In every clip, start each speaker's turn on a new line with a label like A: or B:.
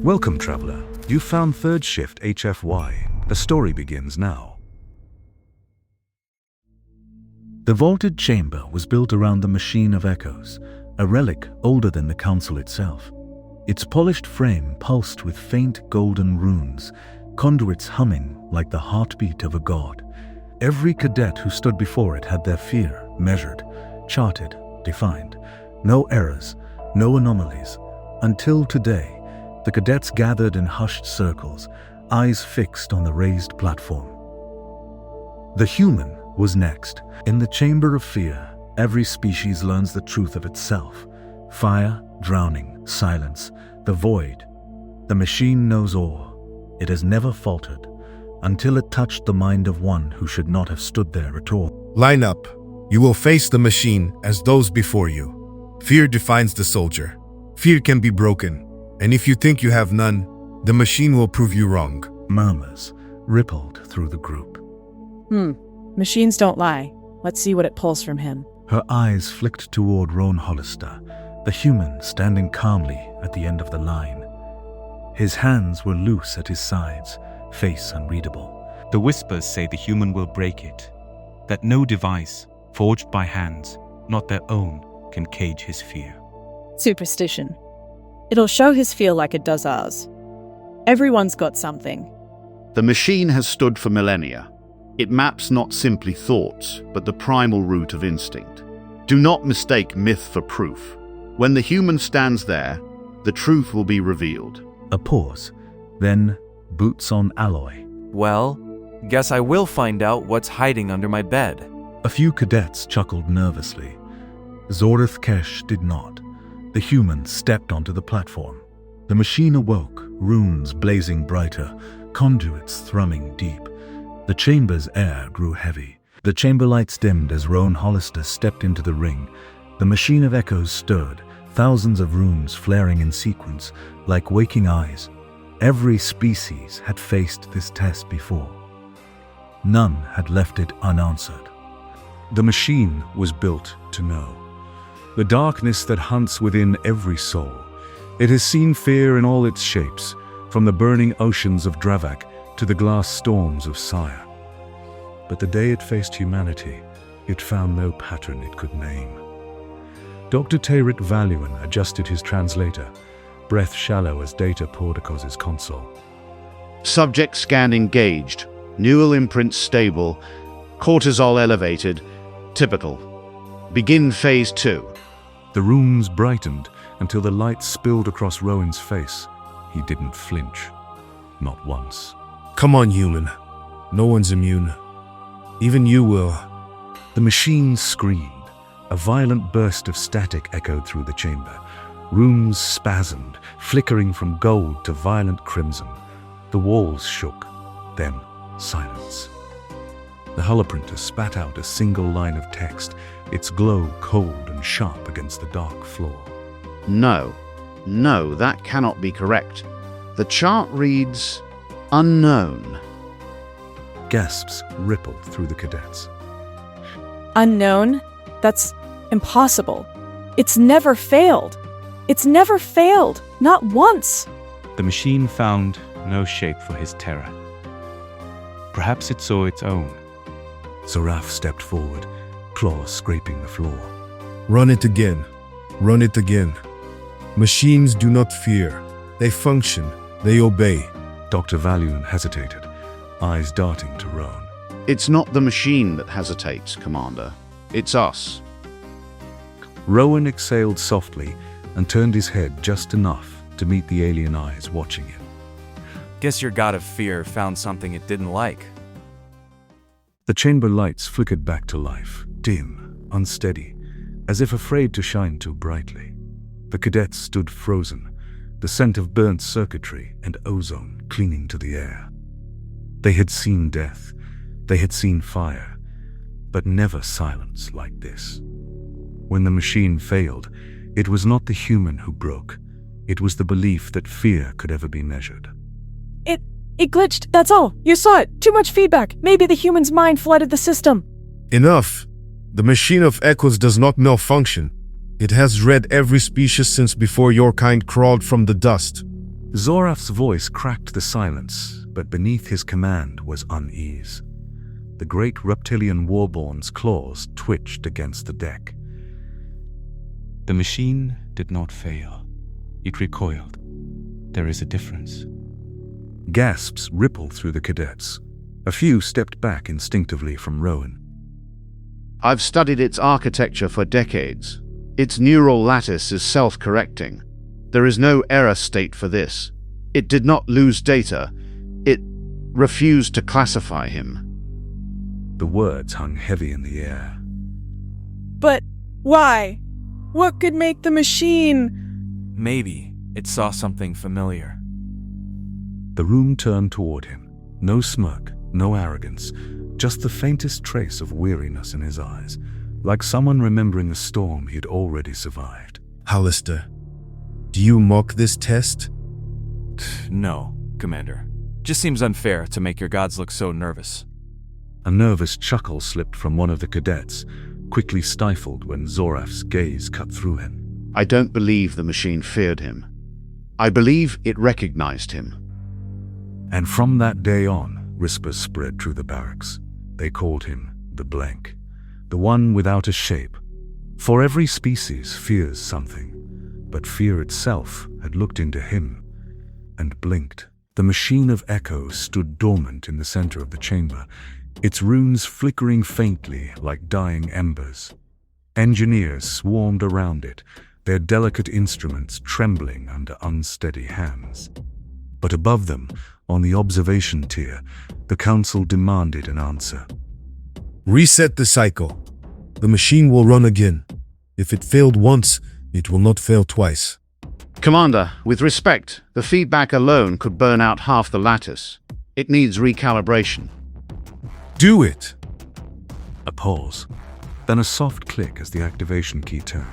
A: Welcome, traveler. You found third shift HFY. The story begins now. The vaulted chamber was built around the Machine of Echoes, a relic older than the council itself. Its polished frame pulsed with faint golden runes, conduits humming like the heartbeat of a god. Every cadet who stood before it had their fear measured, charted, defined. No errors, no anomalies. Until today, the cadets gathered in hushed circles, eyes fixed on the raised platform. The human was next. In the chamber of fear, every species learns the truth of itself. Fire, drowning, silence, the void. The machine knows all. It has never faltered, until it touched the mind of one who should not have stood there at all.
B: Line up. You will face the machine as those before you. Fear defines the soldier. Fear can be broken, and if you think you have none, the machine will prove you wrong.
A: Murmurs rippled through the group.
C: Machines don't lie. Let's see what it pulls from him.
A: Her eyes flicked toward Roan Hollister, the human standing calmly at the end of the line. His hands were loose at his sides, face unreadable.
D: The whispers say the human will break it, that no device, forged by hands, not their own, can cage his fear.
C: Superstition. It'll show his fear like it does ours. Everyone's got something.
E: The machine has stood for millennia. It maps not simply thoughts, but the primal root of instinct. Do not mistake myth for proof. When the human stands there, the truth will be revealed.
A: A pause, then boots on alloy.
F: Well, guess I will find out what's hiding under my bed.
A: A few cadets chuckled nervously. Zorith Kesh did not. The human stepped onto the platform. The machine awoke, runes blazing brighter, conduits thrumming deep. The chamber's air grew heavy. The chamber lights dimmed as Roan Hollister stepped into the ring. The Machine of Echoes stirred, thousands of runes flaring in sequence, like waking eyes. Every species had faced this test before. None had left it unanswered. The machine was built to know. The darkness that hunts within every soul. It has seen fear in all its shapes, from the burning oceans of Dravak to the glass storms of Sire. But the day it faced humanity, it found no pattern it could name. Dr. Tayrit Valuan adjusted his translator, breath shallow as data poured across his console.
E: Subject scan engaged. Neural imprint stable. Cortisol elevated. Typical. Begin phase 2.
A: The rooms brightened until the light spilled across Rowan's face. He didn't flinch. Not once.
B: Come on, human. No one's immune. Even you will.
A: The machine screamed. A violent burst of static echoed through the chamber. Rooms spasmed, flickering from gold to violent crimson. The walls shook. Then silence. The holoprinter spat out a single line of text, its glow cold and sharp against the dark floor.
E: No, that cannot be correct. The chart reads unknown.
A: Gasps rippled through the cadets.
C: Unknown? That's impossible. It's never failed. It's never failed. Not once.
D: The machine found no shape for his terror. Perhaps it saw its own.
A: Zaraf stepped forward, claws scraping the floor.
B: Run it again. Run it again. Machines do not fear. They function. They obey.
A: Dr. Valuan hesitated, eyes darting to Roan.
E: It's not the machine that hesitates, Commander. It's us.
A: Rowan exhaled softly and turned his head just enough to meet the alien eyes watching him.
F: Guess your god of fear found something it didn't like.
A: The chamber lights flickered back to life, dim, unsteady, as if afraid to shine too brightly. The cadets stood frozen, the scent of burnt circuitry and ozone clinging to the air. They had seen death, they had seen fire, but never silence like this. When the machine failed, it was not the human who broke. It was the belief that fear could ever be measured.
C: It glitched, that's all. You saw it. Too much feedback. Maybe the human's mind flooded the system.
B: Enough. The Machine of Echoes does not malfunction. It has read every species since before your kind crawled from the dust.
A: Zoraf's voice cracked the silence, but beneath his command was unease. The great reptilian warborn's claws twitched against the deck.
D: The machine did not fail. It recoiled. There is a difference.
A: Gasps rippled through the cadets. A few stepped back instinctively from Roan.
E: I've studied its architecture for decades. Its neural lattice is self-correcting. There is no error state for this. It did not lose data. It refused to classify him.
A: The words hung heavy in the air.
C: But why? What could make the machine?
F: Maybe it saw something familiar.
A: The room turned toward him. No smirk, no arrogance, just the faintest trace of weariness in his eyes, like someone remembering a storm he'd already survived.
B: Hollister, do you mock this test?
F: No, Commander. Just seems unfair to make your gods look so nervous.
A: A nervous chuckle slipped from one of the cadets, quickly stifled when Zoraf's gaze cut through him.
E: I don't believe the machine feared him. I believe it recognized him.
A: And from that day on, whispers spread through the barracks. They called him the Blank, the one without a shape. For every species fears something, but fear itself had looked into him and blinked. The machine of echoes stood dormant in the center of the chamber, its runes flickering faintly like dying embers. Engineers swarmed around it, their delicate instruments trembling under unsteady hands. But above them, on the observation tier, the council demanded an answer.
B: Reset the cycle. The machine will run again. If it failed once, it will not fail twice.
E: Commander, with respect, the feedback alone could burn out half the lattice. It needs recalibration.
B: Do it!
A: A pause, then a soft click as the activation key turned.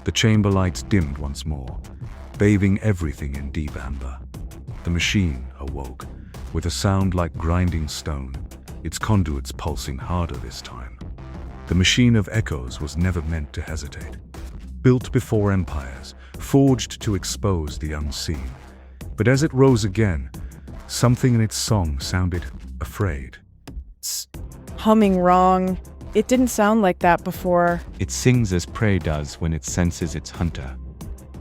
A: The chamber lights dimmed once more, bathing everything in deep amber. The machine awoke, with a sound like grinding stone, its conduits pulsing harder this time. The machine of echoes was never meant to hesitate. Built before empires, forged to expose the unseen. But as it rose again, something in its song sounded afraid.
C: It's humming wrong. It didn't sound like that before.
D: It sings as prey does when it senses its hunter.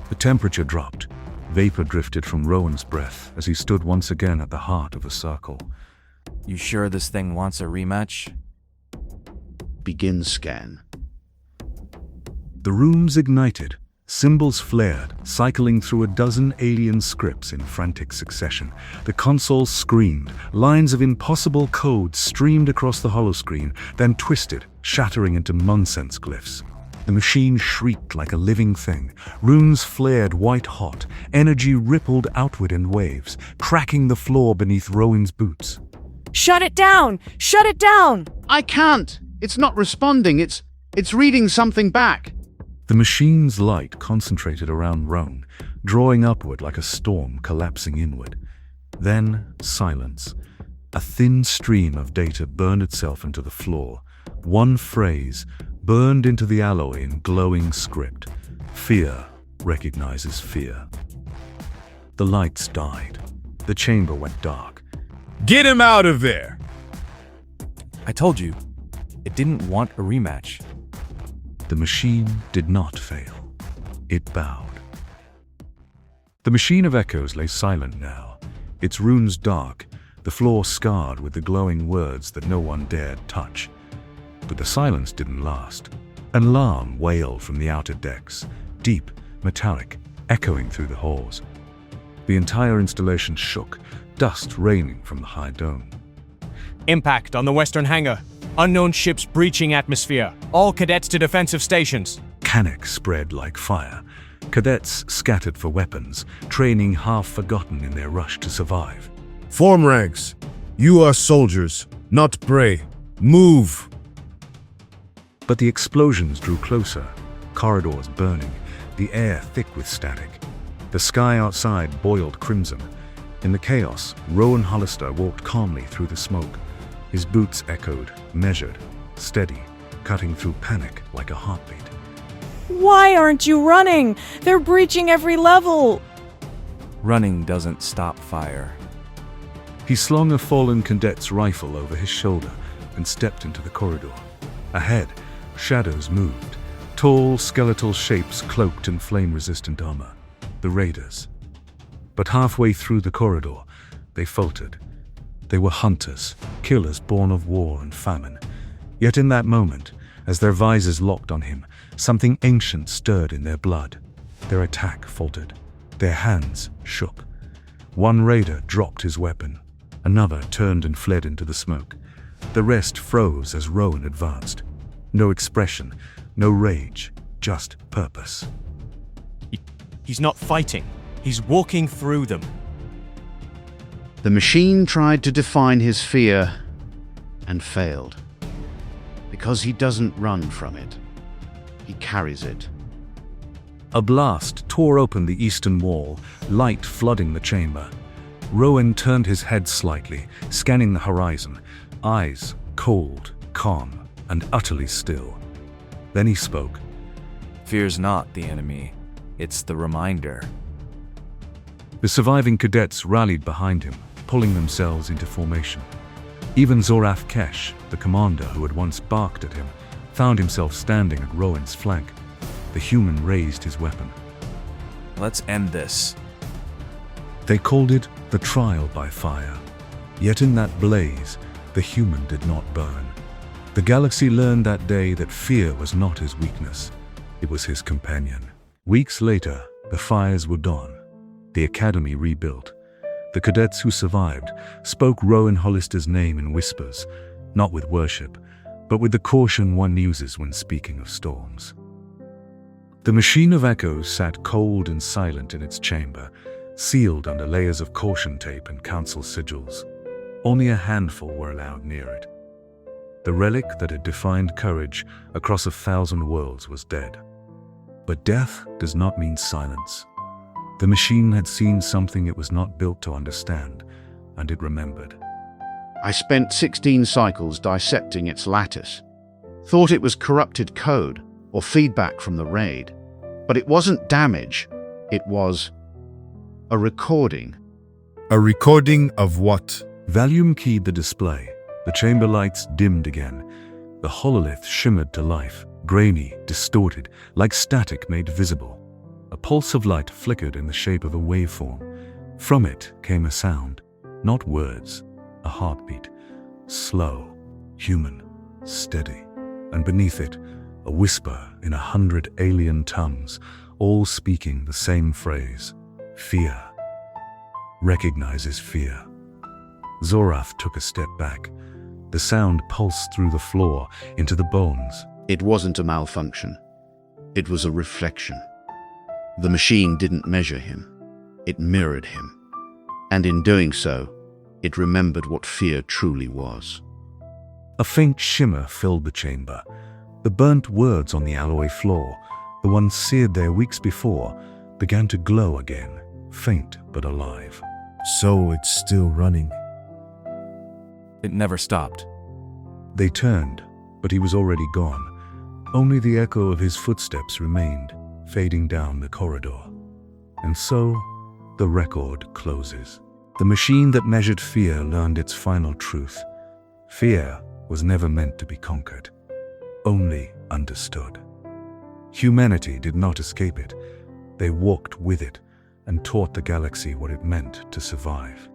A: The temperature dropped. Vapor drifted from Rowan's breath as he stood once again at the heart of the circle.
F: You sure this thing wants a rematch?
E: Begin scan.
A: The rooms ignited. Symbols flared, cycling through a dozen alien scripts in frantic succession. The console screamed. Lines of impossible code streamed across the holoscreen, then twisted, shattering into nonsense glyphs. The machine shrieked like a living thing. Runes flared white-hot. Energy rippled outward in waves, cracking the floor beneath Rowan's boots.
C: Shut it down! Shut it down!
E: I can't! It's not responding. It's reading something back.
A: The machine's light concentrated around Roan, drawing upward like a storm collapsing inward. Then silence. A thin stream of data burned itself into the floor. One phrase burned into the alloy in glowing script. Fear recognizes fear. The lights died. The chamber went dark.
B: Get him out of there!
F: I told you, it didn't want a rematch.
A: The machine did not fail. It bowed. The machine of echoes lay silent now, its runes dark, the floor scarred with the glowing words that no one dared touch. But the silence didn't last. An alarm wailed from the outer decks, deep, metallic, echoing through the halls. The entire installation shook, dust raining from the high dome.
G: Impact on the western hangar. Unknown ships breaching atmosphere. All cadets to defensive stations.
A: Panic spread like fire. Cadets scattered for weapons, training half forgotten in their rush to survive.
B: Form ranks. You are soldiers, not prey. Move!
A: But the explosions drew closer, corridors burning, the air thick with static. The sky outside boiled crimson. In the chaos, Roan Hollister walked calmly through the smoke. His boots echoed, measured, steady, cutting through panic like a heartbeat.
C: Why aren't you running? They're breaching every level!
F: Running doesn't stop fire.
A: He slung a fallen cadet's rifle over his shoulder and stepped into the corridor. Ahead, shadows moved, tall, skeletal shapes cloaked in flame-resistant armor. The raiders. But halfway through the corridor, they faltered. They were hunters, killers born of war and famine. Yet in that moment, as their visors locked on him, something ancient stirred in their blood. Their attack faltered. Their hands shook. One raider dropped his weapon. Another turned and fled into the smoke. The rest froze as Roan advanced. No expression, no rage, just purpose.
G: He's not fighting. He's walking through them.
E: The machine tried to define his fear and failed. Because he doesn't run from it. He carries it.
A: A blast tore open the eastern wall, light flooding the chamber. Roan turned his head slightly, scanning the horizon, eyes cold, calm, and utterly still. Then he spoke.
F: Fear's not the enemy. It's the reminder.
A: The surviving cadets rallied behind him, pulling themselves into formation. Even Zoraf Kesh, the commander who had once barked at him, found himself standing at Roan's flank. The human raised his weapon.
F: Let's end this.
A: They called it the trial by fire. Yet in that blaze, the human did not burn. The galaxy learned that day that fear was not his weakness. It was his companion. Weeks later, the fires were gone. The academy rebuilt. The cadets who survived spoke Roan Hollister's name in whispers, not with worship, but with the caution one uses when speaking of storms. The machine of echoes sat cold and silent in its chamber, sealed under layers of caution tape and council sigils. Only a handful were allowed near it. The relic that had defined courage across 1,000 worlds was dead. But death does not mean silence. The machine had seen something it was not built to understand, and it remembered.
E: I spent 16 cycles dissecting its lattice. Thought it was corrupted code or feedback from the raid. But it wasn't damage. It was a recording.
B: A recording of what?
A: Valium keyed the display. The chamber lights dimmed again. The hololith shimmered to life, grainy, distorted, like static made visible. A pulse of light flickered in the shape of a waveform. From it came a sound, not words, a heartbeat, slow, human, steady. And beneath it, a whisper in 100 alien tongues, all speaking the same phrase, fear. Recognizes fear. Zoraf took a step back. The sound pulsed through the floor, into the bones.
E: It wasn't a malfunction. It was a reflection. The machine didn't measure him. It mirrored him. And in doing so, it remembered what fear truly was.
A: A faint shimmer filled the chamber. The burnt words on the alloy floor, the ones seared there weeks before, began to glow again, faint but alive.
B: So it's still running.
F: It never stopped.
A: They turned, but he was already gone. Only the echo of his footsteps remained, fading down the corridor. And so, the record closes. The machine that measured fear learned its final truth. Fear was never meant to be conquered, only understood. Humanity did not escape it. They walked with it and taught the galaxy what it meant to survive.